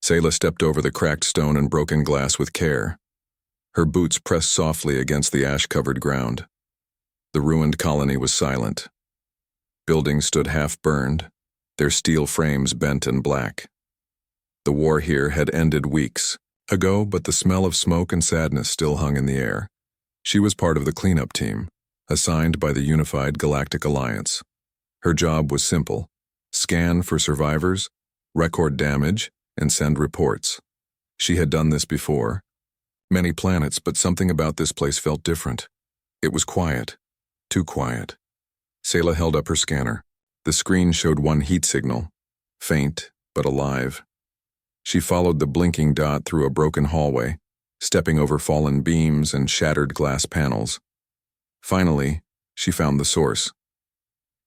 Selah stepped over the cracked stone and broken glass with care. Her boots pressed softly against the ash-covered ground. The ruined colony was silent. Buildings stood half-burned, their steel frames bent and black. The war here had ended weeks ago, but the smell of smoke and sadness still hung in the air. She was part of the cleanup team, assigned by the Unified Galactic Alliance. Her job was simple: scan for survivors, record damage, and send reports. She had done this before. Many planets, but something about this place felt different. It was quiet. Too quiet. Selah held up her scanner. The screen showed one heat signal, faint but alive. She followed the blinking dot through a broken hallway, stepping over fallen beams and shattered glass panels. Finally, she found the source.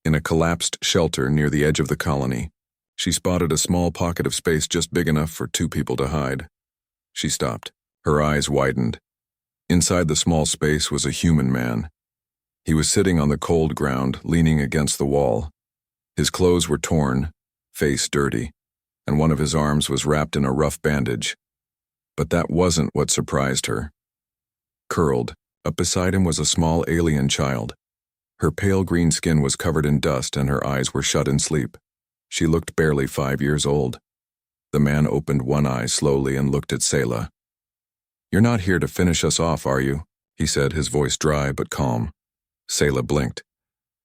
In a collapsed shelter near the edge of the colony, she spotted a small pocket of space just big enough for two people to hide. She stopped. Her eyes widened. Inside the small space was a human man. He was sitting on the cold ground, leaning against the wall. His clothes were torn, face dirty, and one of his arms was wrapped in a rough bandage. But that wasn't what surprised her. Curled, up beside him was a small alien child. Her pale green skin was covered in dust and her eyes were shut in sleep. She looked barely 5 years old. The man opened one eye slowly and looked at Selah. "You're not here to finish us off, are you?" he said, his voice dry but calm. Selah blinked.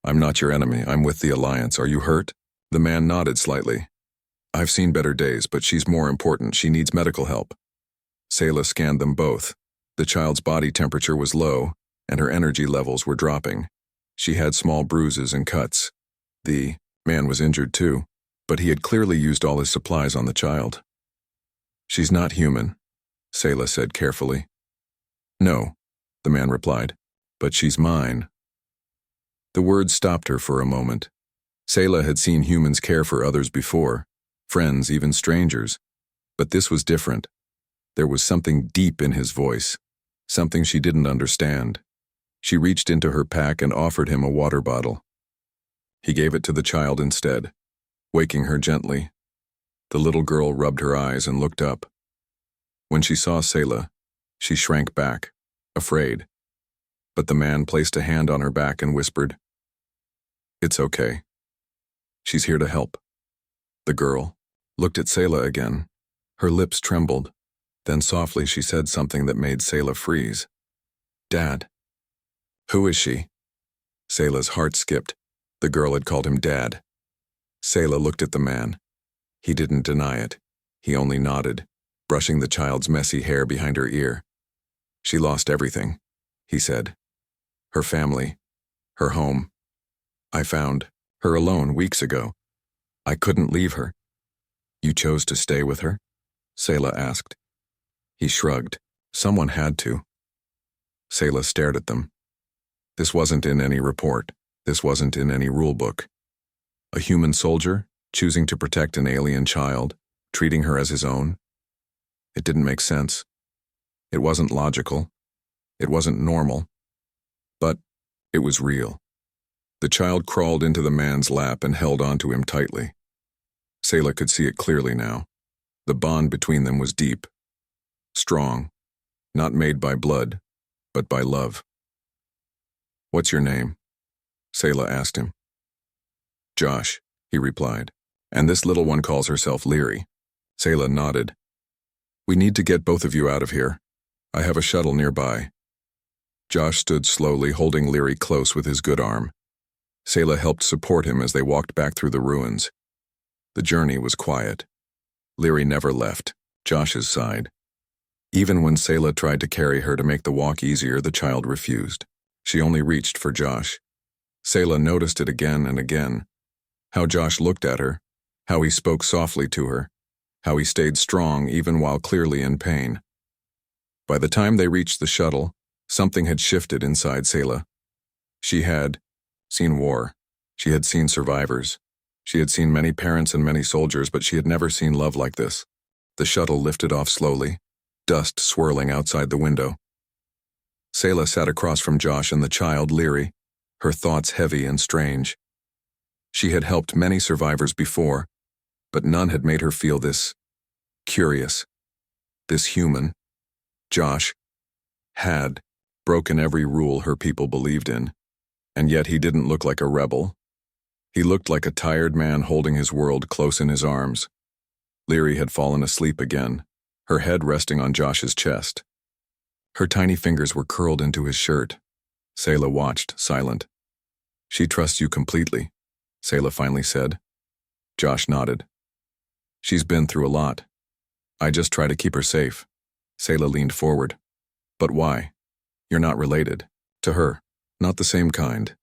"I'm not your enemy. I'm with the Alliance. Are you hurt?" The man nodded slightly. "I've seen better days, but she's more important. She needs medical help." Selah scanned them both. The child's body temperature was low, and her energy levels were dropping. She had small bruises and cuts. The man was injured too, but he had clearly used all his supplies on the child. "She's not human," Selah said carefully. "No," the man replied, "but she's mine." The words stopped her for a moment. Selah had seen humans care for others before, friends, even strangers. But this was different. There was something deep in his voice, something she didn't understand. She reached into her pack and offered him a water bottle. He gave it to the child instead, waking her gently. The little girl rubbed her eyes and looked up. When she saw Selah, she shrank back, afraid. But the man placed a hand on her back and whispered, "It's okay. She's here to help." The girl looked at Selah again. Her lips trembled. Then softly she said something that made Selah freeze. "Dad." "Who is she?" Selah's heart skipped. The girl had called him Dad. Selah looked at the man. He didn't deny it. He only nodded, brushing the child's messy hair behind her ear. "She lost everything," he said. "Her family, her home. I found her alone weeks ago. I couldn't leave her." "You chose to stay with her?" Selah asked. He shrugged. "Someone had to." Selah stared at them. This wasn't in any report. This wasn't in any rulebook. A human soldier choosing to protect an alien child, treating her as his own. It didn't make sense. It wasn't logical. It wasn't normal. But it was real. The child crawled into the man's lap and held onto him tightly. Selah could see it clearly now. The bond between them was deep. Strong. Not made by blood, but by love. "What's your name?" Selah asked him. "Josh," he replied. "And this little one calls herself Leary." Selah nodded. "We need to get both of you out of here. I have a shuttle nearby." Josh stood slowly, holding Leary close with his good arm. Selah helped support him as they walked back through the ruins. The journey was quiet. Leary never left Josh's side. Even when Selah tried to carry her to make the walk easier, the child refused. She only reached for Josh. Selah noticed it again and again. How Josh looked at her, how he spoke softly to her, how he stayed strong even while clearly in pain. By the time they reached the shuttle, something had shifted inside Selah. She had seen war. She had seen survivors. She had seen many parents and many soldiers, but she had never seen love like this. The shuttle lifted off slowly, dust swirling outside the window. Selah sat across from Josh and the child, Leary, her thoughts heavy and strange. She had helped many survivors before, but none had made her feel this curious. This human, Josh, had broken every rule her people believed in, and yet he didn't look like a rebel. He looked like a tired man holding his world close in his arms. Leary had fallen asleep again, her head resting on Josh's chest. Her tiny fingers were curled into his shirt. Sayla watched, silent. "She trusts you completely," Sayla finally said. Josh nodded. "She's been through a lot. I just try to keep her safe." Sayla leaned forward. "But why? You're not related. To her. Not the same kind.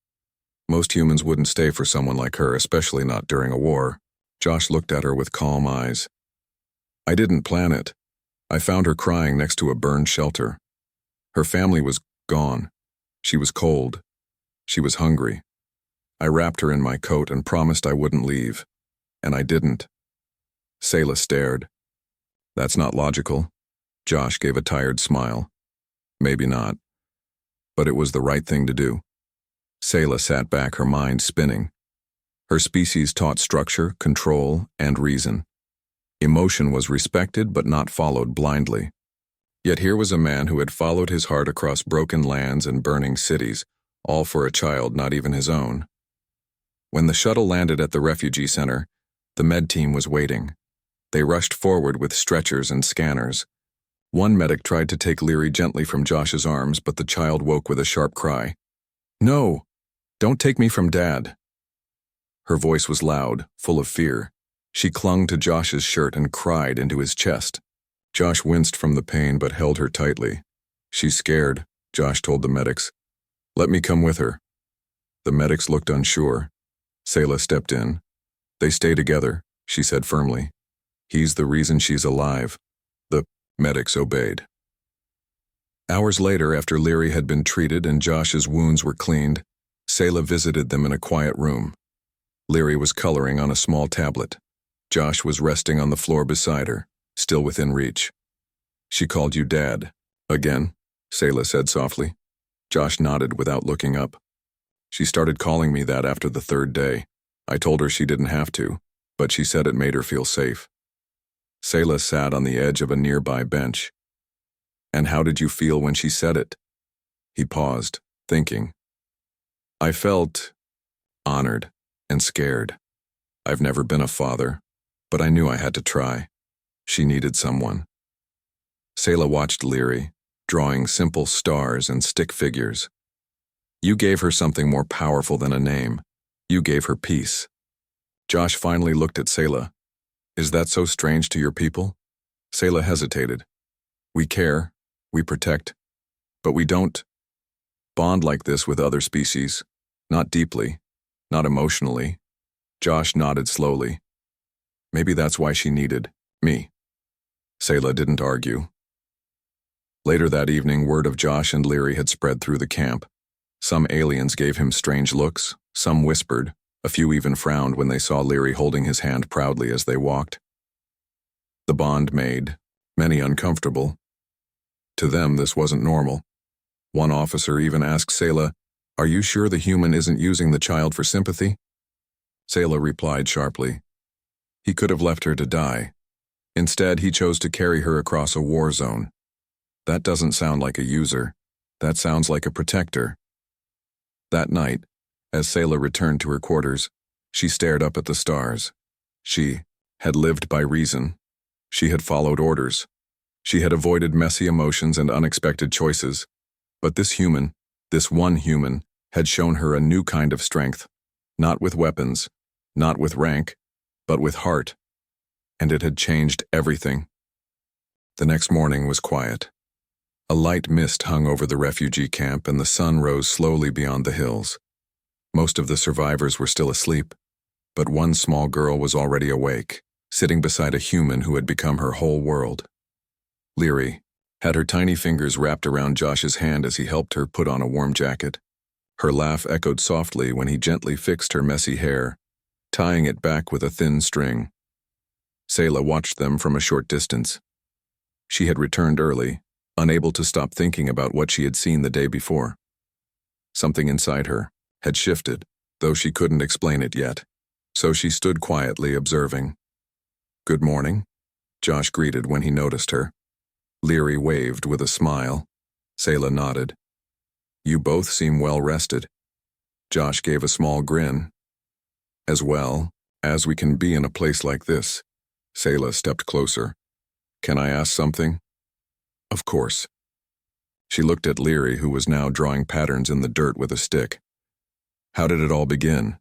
Most humans wouldn't stay for someone like her, especially not during a war." Josh looked at her with calm eyes. "I didn't plan it. I found her crying next to a burned shelter. Her family was gone. She was cold. She was hungry. I wrapped her in my coat and promised I wouldn't leave. And I didn't." Sayla stared. "That's not logical." Josh gave a tired smile. "Maybe not. But it was the right thing to do." Sayla sat back, her mind spinning. Her species taught structure, control, and reason. Emotion was respected but not followed blindly. Yet here was a man who had followed his heart across broken lands and burning cities, all for a child not even his own. When the shuttle landed at the refugee center, the med team was waiting. They rushed forward with stretchers and scanners. One medic tried to take Leary gently from Josh's arms, but the child woke with a sharp cry. "No! Don't take me from Dad!" Her voice was loud, full of fear. She clung to Josh's shirt and cried into his chest. Josh winced from the pain but held her tightly. "She's scared," Josh told the medics. "Let me come with her." The medics looked unsure. Sayla stepped in. "They stay together," she said firmly. "He's the reason she's alive." The medics obeyed. Hours later, after Leary had been treated and Josh's wounds were cleaned, Sayla visited them in a quiet room. Leary was coloring on a small tablet. Josh was resting on the floor beside her, still within reach. "She called you Dad. Again?" Sayla said softly. Josh nodded without looking up. "She started calling me that after the third day. I told her she didn't have to, but she said it made her feel safe." Sayla sat on the edge of a nearby bench. "And how did you feel when she said it?" He paused, thinking. "I felt honored and scared. I've never been a father, but I knew I had to try. She needed someone." Sayla watched Leary, drawing simple stars and stick figures. "You gave her something more powerful than a name. You gave her peace." Josh finally looked at Sayla. "Is that so strange to your people?" Sayla hesitated. "We care, we protect, but we don't bond like this with other species. Not deeply, not emotionally." Josh nodded slowly. "Maybe that's why she needed me." Sayla didn't argue. Later that evening, word of Josh and Leary had spread through the camp. Some aliens gave him strange looks, some whispered, a few even frowned when they saw Leary holding his hand proudly as they walked. The bond made many uncomfortable. To them, this wasn't normal. One officer even asked Sayla, "Are you sure the human isn't using the child for sympathy?" Sayla replied sharply. He could have left her to die. Instead, he chose to carry her across a war zone. That doesn't sound like a user. That sounds like a protector. That night, as Sayla returned to her quarters, she stared up at the stars. She had lived by reason. She had followed orders. She had avoided messy emotions and unexpected choices. But this human, this one human, had shown her a new kind of strength. Not with weapons, not with rank, but with heart. And it had changed everything. The next morning was quiet. A light mist hung over the refugee camp and the sun rose slowly beyond the hills. Most of the survivors were still asleep, but one small girl was already awake, sitting beside a human who had become her whole world. Leary had her tiny fingers wrapped around Josh's hand as he helped her put on a warm jacket. Her laugh echoed softly when he gently fixed her messy hair, tying it back with a thin string. Sayla watched them from a short distance. She had returned early, unable to stop thinking about what she had seen the day before. Something inside her had shifted, though she couldn't explain it yet. So she stood quietly observing. "Good morning," Josh greeted when he noticed her. Leary waved with a smile. Sayla nodded. You both seem well rested. Josh gave a small grin. As well as we can be in a place like this. Sayla stepped closer. Can I ask something? Of course. She looked at Leary, who was now drawing patterns in the dirt with a stick. How did it all begin?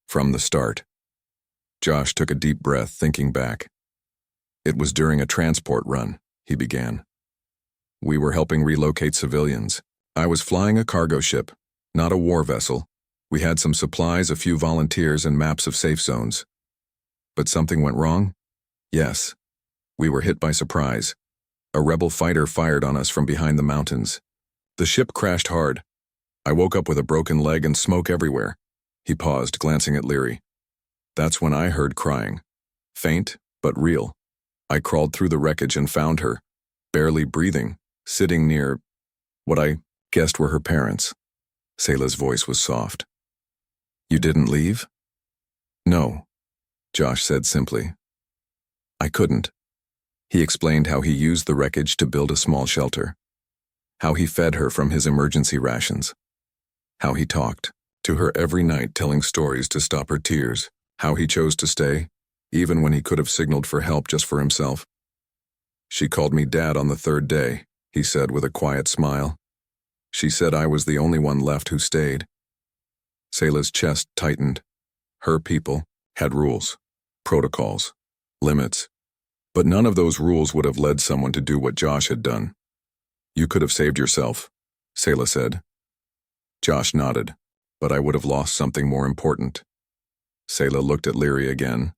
From the start. Josh took a deep breath, thinking back. It was during a transport run, he began. We were helping relocate civilians. I was flying a cargo ship, not a war vessel. We had some supplies, a few volunteers, and maps of safe zones. But something went wrong? Yes. We were hit by surprise. A rebel fighter fired on us from behind the mountains. The ship crashed hard. I woke up with a broken leg and smoke everywhere. He paused, glancing at Leary. That's when I heard crying. Faint, but real. I crawled through the wreckage and found her, barely breathing, sitting near what I guessed were her parents. Sayla's voice was soft. You didn't leave? No, Josh said simply. I couldn't. He explained how he used the wreckage to build a small shelter, how he fed her from his emergency rations, how he talked to her every night telling stories to stop her tears, how he chose to stay, even when he could have signaled for help just for himself. She called me Dad on the third day, he said with a quiet smile. She said I was the only one left who stayed. Sayla's chest tightened. Her people had rules, protocols, limits. But none of those rules would have led someone to do what Josh had done. You could have saved yourself, Sayla said. Josh nodded, but I would have lost something more important. Sayla looked at Leary again.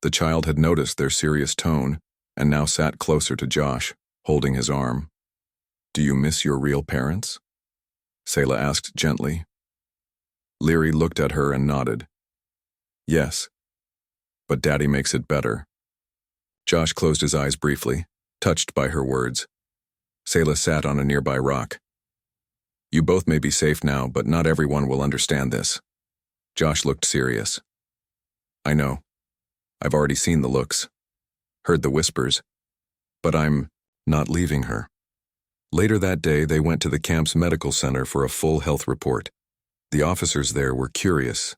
The child had noticed their serious tone and now sat closer to Josh, holding his arm. Do you miss your real parents? Sayla asked gently. Leary looked at her and nodded. Yes, but Daddy makes it better. Josh closed his eyes briefly, touched by her words. Sayla sat on a nearby rock. You both may be safe now, but not everyone will understand this. Josh looked serious. I know. I've already seen the looks, heard the whispers, but I'm not leaving her. Later that day, they went to the camp's medical center for a full health report. The officers there were curious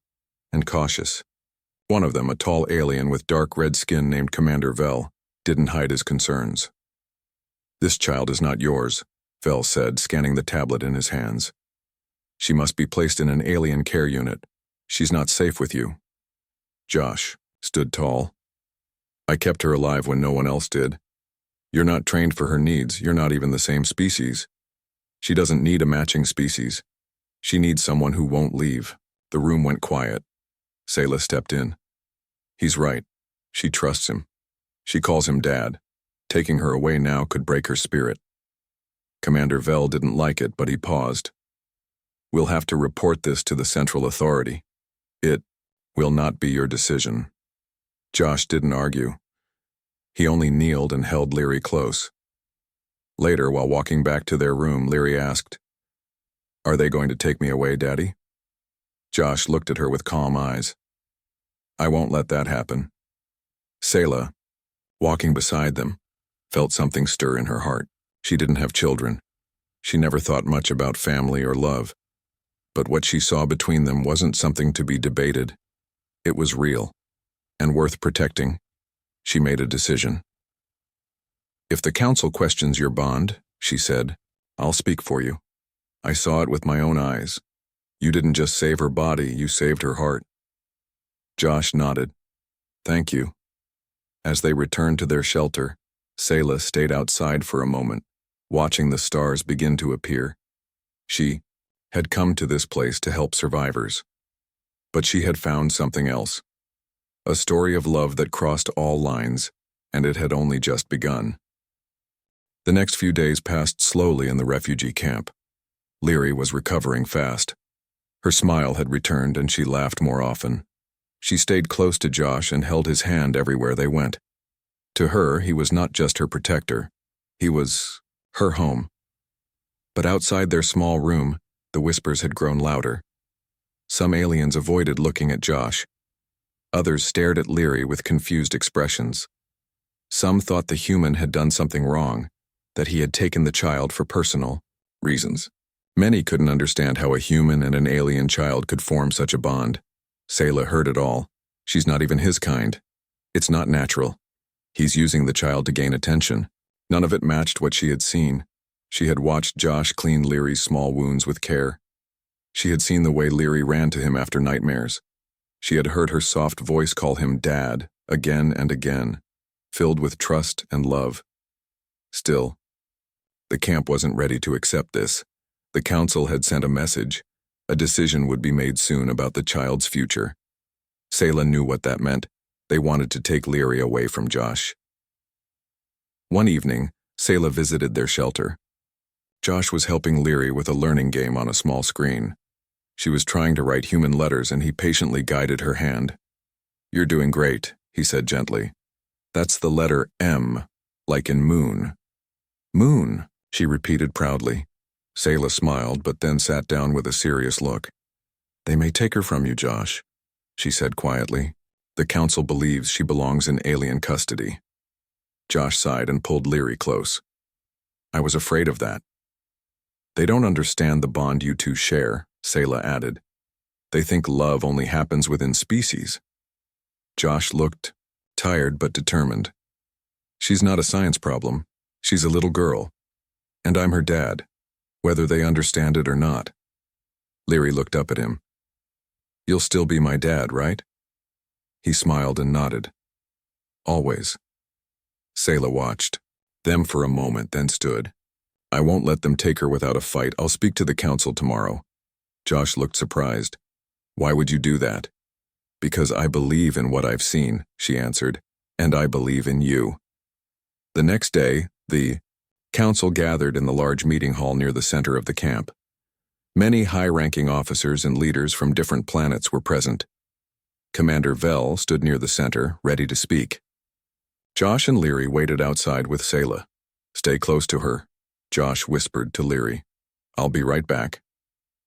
and cautious. One of them, a tall alien with dark red skin named Commander Vell, didn't hide his concerns. This child is not yours, Vell said, scanning the tablet in his hands. She must be placed in an alien care unit. She's not safe with you. Josh stood tall. I kept her alive when no one else did. You're not trained for her needs. You're not even the same species. She doesn't need a matching species. She needs someone who won't leave. The room went quiet. Sayla stepped in. He's right. She trusts him. She calls him Dad. Taking her away now could break her spirit. Commander Vell didn't like it, but he paused. We'll have to report this to the Central Authority. It will not be your decision. Josh didn't argue. He only kneeled and held Leary close. Later, while walking back to their room, Leary asked, Are they going to take me away, Daddy? Josh looked at her with calm eyes. I won't let that happen. Sayla, walking beside them, felt something stir in her heart. She didn't have children. She never thought much about family or love. But what she saw between them wasn't something to be debated. It was real and worth protecting. She made a decision. If the council questions your bond, she said, I'll speak for you. I saw it with my own eyes. You didn't just save her body, you saved her heart. Josh nodded. Thank you. As they returned to their shelter, Sayla stayed outside for a moment, watching the stars begin to appear. She had come to this place to help survivors. But she had found something else. A story of love that crossed all lines, and it had only just begun. The next few days passed slowly in the refugee camp. Leary was recovering fast. Her smile had returned and she laughed more often. She stayed close to Josh and held his hand everywhere they went. To her, he was not just her protector. He was her home. But outside their small room, the whispers had grown louder. Some aliens avoided looking at Josh. Others stared at Leary with confused expressions. Some thought the human had done something wrong, that he had taken the child for personal reasons. Many couldn't understand how a human and an alien child could form such a bond. Sayla heard it all. She's not even his kind. It's not natural. He's using the child to gain attention. None of it matched what she had seen. She had watched Josh clean Leary's small wounds with care. She had seen the way Leary ran to him after nightmares. She had heard her soft voice call him Dad again and again, filled with trust and love. Still, the camp wasn't ready to accept this. The council had sent a message. A decision would be made soon about the child's future. Sayla knew what that meant. They wanted to take Leary away from Josh. One evening, Sayla visited their shelter. Josh was helping Leary with a learning game on a small screen. She was trying to write human letters and he patiently guided her hand. "You're doing great," he said gently. "That's the letter M, like in moon." "Moon," she repeated proudly. Sayla smiled, but then sat down with a serious look. "They may take her from you, Josh," she said quietly. "The council believes she belongs in alien custody." Josh sighed and pulled Leary close. "I was afraid of that." "They don't understand the bond you two share," Sayla added. "They think love only happens within species." Josh looked tired but determined. "She's not a science problem. She's a little girl. And I'm her dad, whether they understand it or not." Leary looked up at him. "You'll still be my dad, right?" He smiled and nodded. "Always." Sayla watched them for a moment, then stood. "I won't let them take her without a fight. I'll speak to the council tomorrow." Josh looked surprised. "Why would you do that?" "Because I believe in what I've seen," she answered, "and I believe in you." The next day, the council gathered in the large meeting hall near the center of the camp. Many high-ranking officers and leaders from different planets were present. Commander Vell stood near the center, ready to speak. Josh and Leary waited outside with Sayla. "Stay close to her," Josh whispered to Leary. "I'll be right back."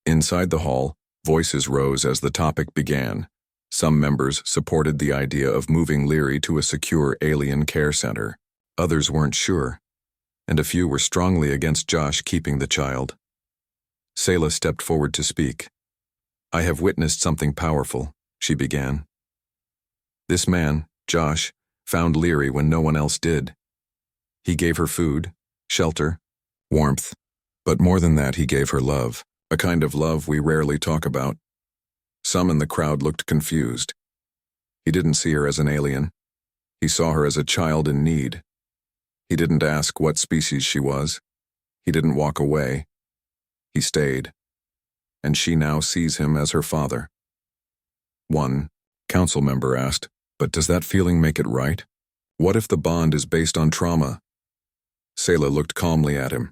Inside the hall, voices rose as the topic began. Some members supported the idea of moving Leary to a secure alien care center. Others weren't sure, and a few were strongly against Josh keeping the child. Sayla stepped forward to speak. "I have witnessed something powerful," she began. "This man, Josh, found Leary when no one else did. He gave her food, shelter, warmth, but more than that, he gave her love, a kind of love we rarely talk about." Some in the crowd looked confused. He didn't see her as an alien. He saw her as a child in need. He didn't ask what species she was. He didn't walk away. He stayed. And she now sees him as her father. One council member asked, "But does that feeling make it right? What if the bond is based on trauma?" Sayla looked calmly at him.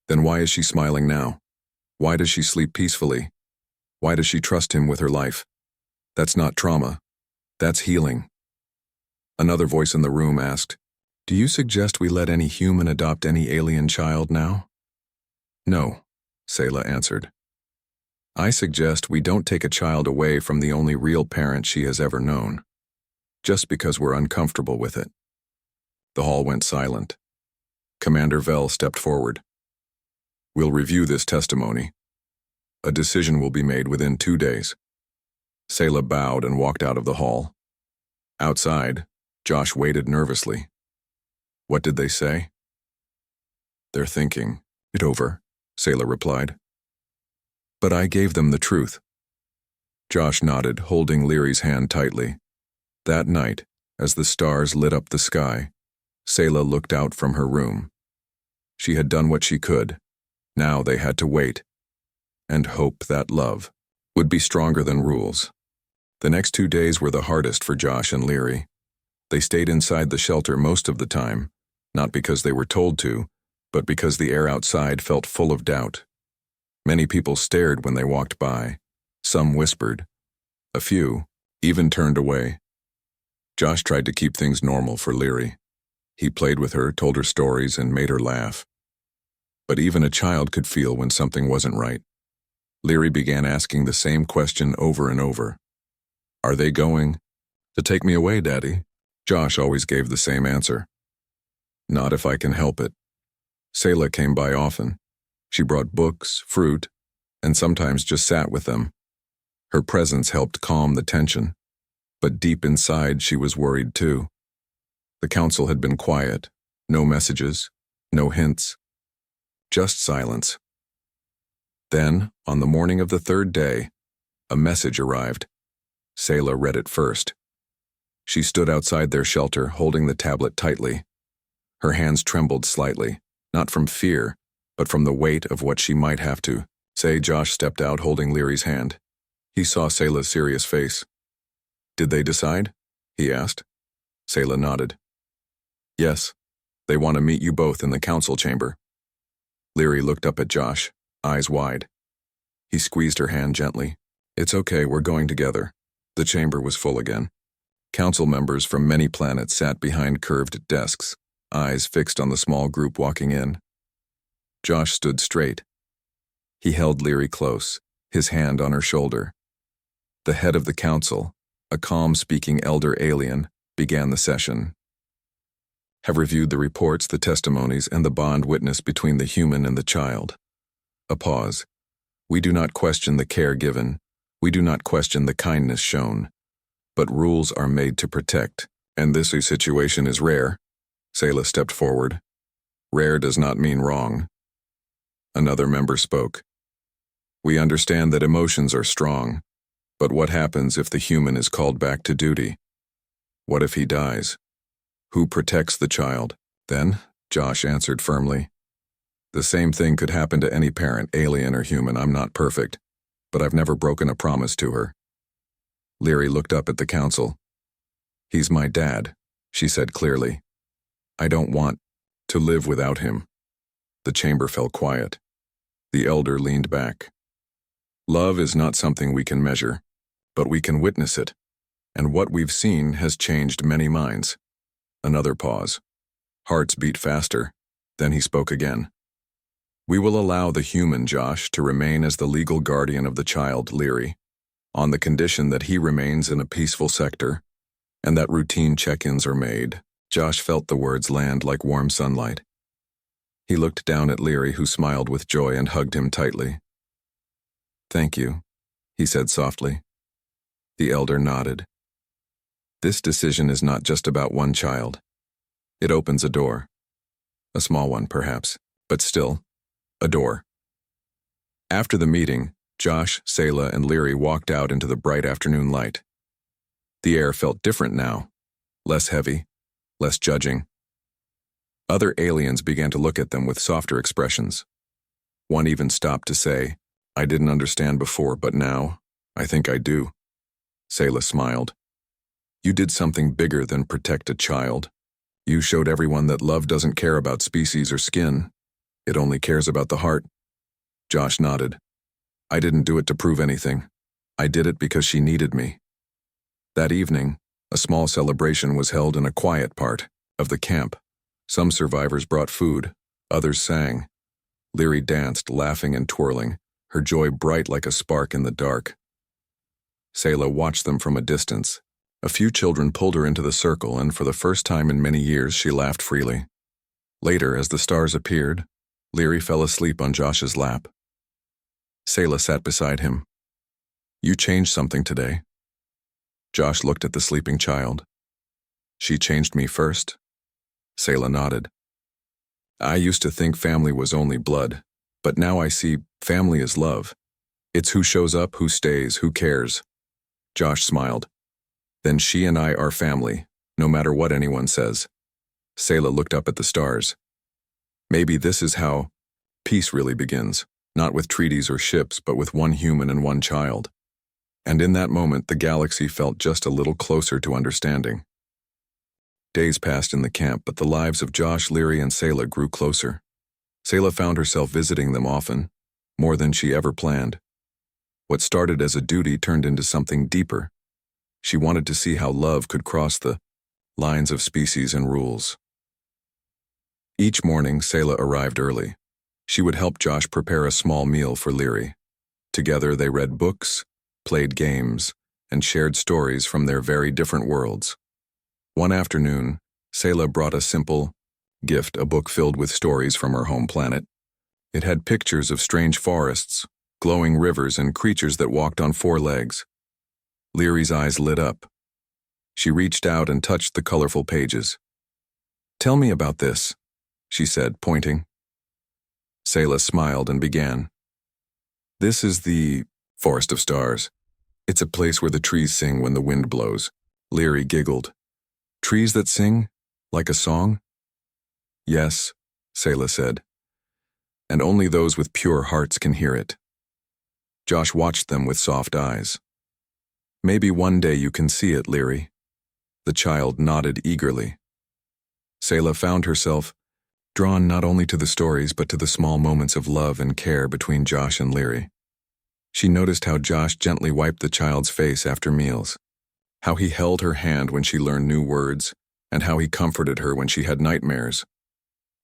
"Then why is she smiling now? Why does she sleep peacefully? Why does she trust him with her life? That's not trauma. That's healing." Another voice in the room asked, "Do you suggest we let any human adopt any alien child now?" "No," Sayla answered. "I suggest we don't take a child away from the only real parent she has ever known, just because we're uncomfortable with it." The hall went silent. Commander Vell stepped forward. "We'll review this testimony. A decision will be made within 2 days." Sayla bowed and walked out of the hall. Outside, Josh waited nervously. What did they say? "They're thinking it over," Sayla replied. "But I gave them the truth." Josh nodded, holding Leary's hand tightly. That night, as the stars lit up the sky, Sayla looked out from her room. She had done what she could. Now they had to wait and hope that love would be stronger than rules. The next 2 days were the hardest for Josh and Leary. They stayed inside the shelter most of the time, not because they were told to, but because the air outside felt full of doubt. Many people stared when they walked by. Some whispered. A few even turned away. Josh tried to keep things normal for Leary. He played with her, told her stories, and made her laugh. But even a child could feel when something wasn't right. Leary began asking the same question over and over. "Are they going to take me away, Daddy?" Josh always gave the same answer. Not if I can help it. Sayla came by often. She brought books, fruit, and sometimes just sat with them. Her presence helped calm the tension, but deep inside she was worried too. The council had been quiet, no messages, no hints, just silence. Then, on the morning of the third day, a message arrived. Sayla read it first. She stood outside their shelter, holding the tablet tightly. Her hands trembled slightly, not from fear, but from the weight of what she might have to say. Josh stepped out, holding Leary's hand. He saw Sayla's serious face. Did they decide? He asked. Sayla nodded. Yes, they want to meet you both in the council chamber. Leary looked up at Josh, eyes wide. He squeezed her hand gently. It's okay, we're going together. The chamber was full again. Council members from many planets sat behind curved desks, eyes fixed on the small group walking in. Josh stood straight. He held Leary close, his hand on her shoulder. The head of the council, a calm-speaking elder alien, began the session. Have reviewed the reports, the testimonies, and the bond witnessed between the human and the child. A pause. We do not question the care given. We do not question the kindness shown. But rules are made to protect, and this situation is rare. Sayla stepped forward. Rare does not mean wrong. Another member spoke. We understand that emotions are strong, but what happens if the human is called back to duty? What if he dies? Who protects the child? Then, Josh answered firmly. The same thing could happen to any parent, alien or human. I'm not perfect, but I've never broken a promise to her. Leary looked up at the council. He's my dad, she said clearly. I don't want to live without him. The chamber fell quiet. The elder leaned back. Love is not something we can measure, but we can witness it, and what we've seen has changed many minds. Another pause. Hearts beat faster. Then he spoke again. We will allow the human Josh to remain as the legal guardian of the child, Leary, on the condition that he remains in a peaceful sector, and that routine check-ins are made. Josh felt the words land like warm sunlight. He looked down at Leary, who smiled with joy and hugged him tightly. Thank you, he said softly. The elder nodded. This decision is not just about one child. It opens a door. A small one, perhaps, but still, a door. After the meeting, Josh, Sayla, and Leary walked out into the bright afternoon light. The air felt different now, less heavy, less judging. Other aliens began to look at them with softer expressions. One even stopped to say, I didn't understand before, but now, I think I do. Sayla smiled. You did something bigger than protect a child. You showed everyone that love doesn't care about species or skin. It only cares about the heart. Josh nodded. I didn't do it to prove anything. I did it because she needed me. That evening, a small celebration was held in a quiet part of the camp. Some survivors brought food, others sang. Leary danced, laughing and twirling, her joy bright like a spark in the dark. Sayla watched them from a distance. A few children pulled her into the circle, and for the first time in many years she laughed freely. Later, as the stars appeared, Leary fell asleep on Josh's lap. Sayla sat beside him. You changed something today. Josh looked at the sleeping child. She changed me first. Sayla nodded. I used to think family was only blood, but now I see family is love. It's who shows up, who stays, who cares. Josh smiled. Then she and I are family, no matter what anyone says. Sayla looked up at the stars. Maybe this is how peace really begins, not with treaties or ships, but with one human and one child. And in that moment, the galaxy felt just a little closer to understanding. Days passed in the camp, but the lives of Josh, Leary, and Sayla grew closer. Sayla found herself visiting them often, more than she ever planned. What started as a duty turned into something deeper. She wanted to see how love could cross the lines of species and rules. Each morning, Sayla arrived early. She would help Josh prepare a small meal for Leary. Together, they read books, played games, and shared stories from their very different worlds. One afternoon, Selah brought a simple gift, a book filled with stories from her home planet. It had pictures of strange forests, glowing rivers, and creatures that walked on four legs. Leary's eyes lit up. She reached out and touched the colorful pages. "Tell me about this," she said, pointing. Selah smiled and began. "This is the Forest of Stars. It's a place where the trees sing when the wind blows." Leary giggled. "Trees that sing? Like a song?" "Yes," Selah said. "And only those with pure hearts can hear it." Josh watched them with soft eyes. "Maybe one day you can see it, Leary." The child nodded eagerly. Selah found herself drawn not only to the stories but to the small moments of love and care between Josh and Leary. She noticed how Josh gently wiped the child's face after meals, how he held her hand when she learned new words, and how he comforted her when she had nightmares.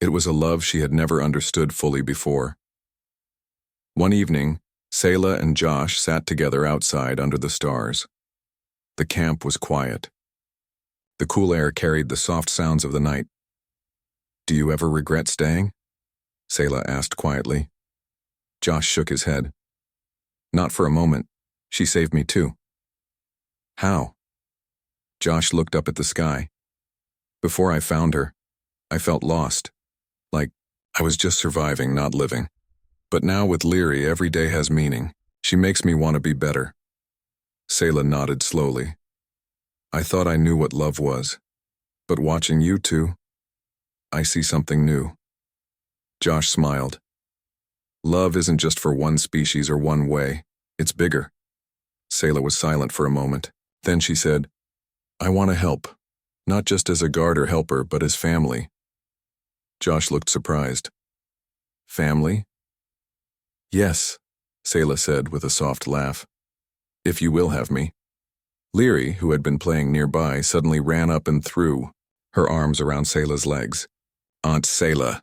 It was a love she had never understood fully before. One evening, Selah and Josh sat together outside under the stars. The camp was quiet. The cool air carried the soft sounds of the night. "Do you ever regret staying?" Selah asked quietly. Josh shook his head. "Not for a moment. She saved me too." "How?" Josh looked up at the sky. "Before I found her, I felt lost. Like I was just surviving, not living. But now with Leary, every day has meaning. She makes me want to be better." Selah nodded slowly. "I thought I knew what love was. But watching you two, I see something new." Josh smiled. "Love isn't just for one species or one way. It's bigger." Selah was silent for a moment. Then she said, "I want to help. Not just as a guard or helper, but as family." Josh looked surprised. "Family?" "Yes," Selah said with a soft laugh. "If you will have me." Leary, who had been playing nearby, suddenly ran up and threw her arms around Selah's legs. "Aunt Selah."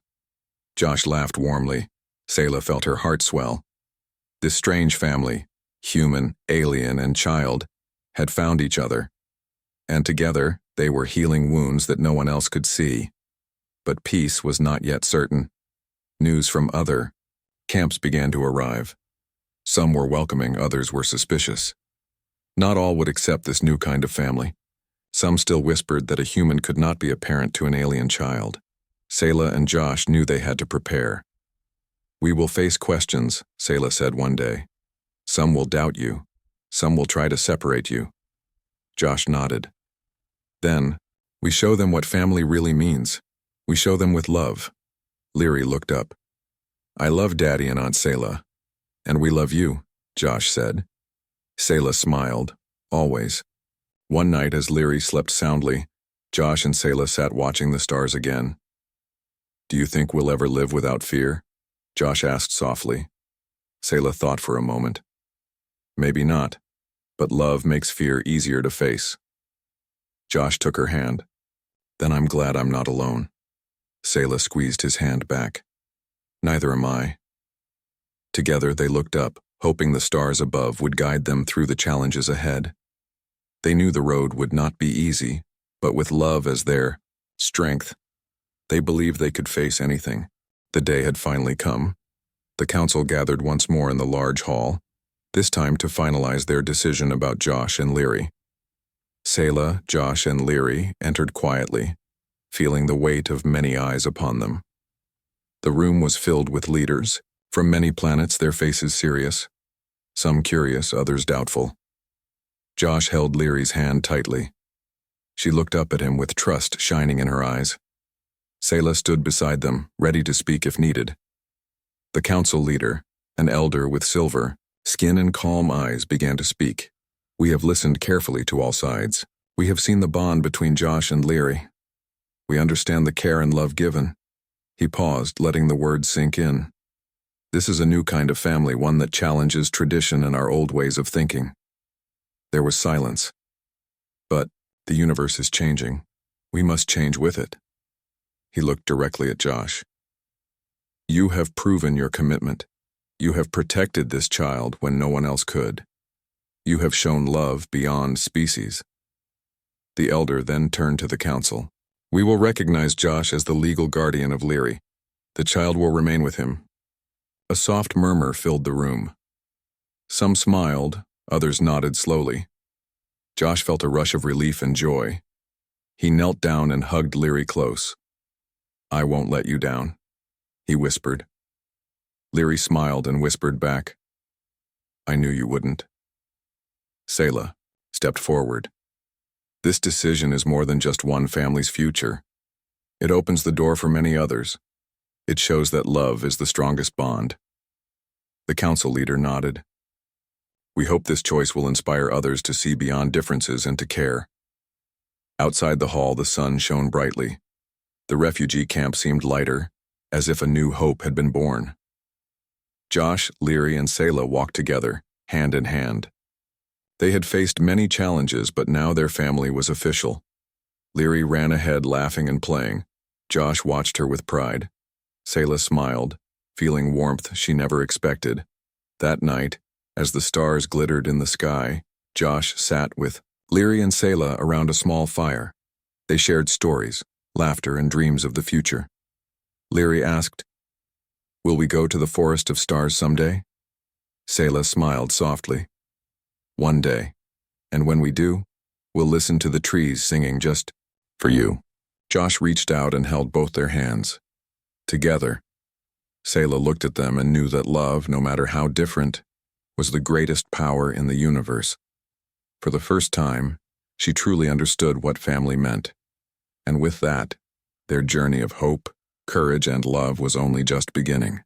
Josh laughed warmly. Selah felt her heart swell. This strange family, human, alien, and child, had found each other. And together, they were healing wounds that no one else could see. But peace was not yet certain. News from other camps began to arrive. Some were welcoming, others were suspicious. Not all would accept this new kind of family. Some still whispered that a human could not be a parent to an alien child. Selah and Josh knew they had to prepare. "We will face questions," Selah said one day. "Some will doubt you. Some will try to separate you." Josh nodded. "Then, we show them what family really means. We show them with love." Leary looked up. "I love Daddy and Aunt Selah. And we love you," Josh said. Selah smiled, always. One night as Leary slept soundly, Josh and Selah sat watching the stars again. "Do you think we'll ever live without fear?" Josh asked softly. Selah thought for a moment. "Maybe not, but love makes fear easier to face." Josh took her hand. "Then I'm glad I'm not alone." Selah squeezed his hand back. "Neither am I." Together they looked up, hoping the stars above would guide them through the challenges ahead. They knew the road would not be easy, but with love as their strength, they believed they could face anything. The day had finally come. The council gathered once more in the large hall, this time to finalize their decision about Josh and Leary. Selah, Josh, and Leary entered quietly, feeling the weight of many eyes upon them. The room was filled with leaders, from many planets, their faces serious. Some curious, others doubtful. Josh held Leary's hand tightly. She looked up at him with trust shining in her eyes. Selah stood beside them, ready to speak if needed. The council leader, an elder with silver skin and calm eyes, began to speak. "We have listened carefully to all sides. We have seen the bond between Josh and Leary. We understand the care and love given." He paused, letting the words sink in. "This is a new kind of family, one that challenges tradition and our old ways of thinking." There was silence. "But the universe is changing. We must change with it." He looked directly at Josh. "You have proven your commitment. You have protected this child when no one else could. You have shown love beyond species." The elder then turned to the council. We will recognize Josh as the legal guardian of Leary. The child will remain with him. A soft murmur filled the room. Some smiled, others nodded slowly. Josh felt a rush of relief and joy. He knelt down and hugged Leary close. I won't let you down, he whispered. Leary smiled and whispered back, I knew you wouldn't. Selah stepped forward. This decision is more than just one family's future. It opens the door for many others. It shows that love is the strongest bond. The council leader nodded. We hope this choice will inspire others to see beyond differences and to care. Outside the hall, the sun shone brightly. The refugee camp seemed lighter, as if a new hope had been born. Josh, Leary, and Selah walked together, hand in hand. They had faced many challenges, but now their family was official. Leary ran ahead, laughing and playing. Josh watched her with pride. Selah smiled, feeling warmth she never expected. That night, as the stars glittered in the sky, Josh sat with Leary and Selah around a small fire. They shared stories, laughter, and dreams of the future. Leary asked, Will we go to the Forest of Stars someday? Selah smiled softly. One day, and when we do, we'll listen to the trees singing just for you. Josh reached out and held both their hands. Together, Selah looked at them and knew that love, no matter how different, was the greatest power in the universe. For the first time, she truly understood what family meant. And with that, their journey of hope, courage, and love was only just beginning,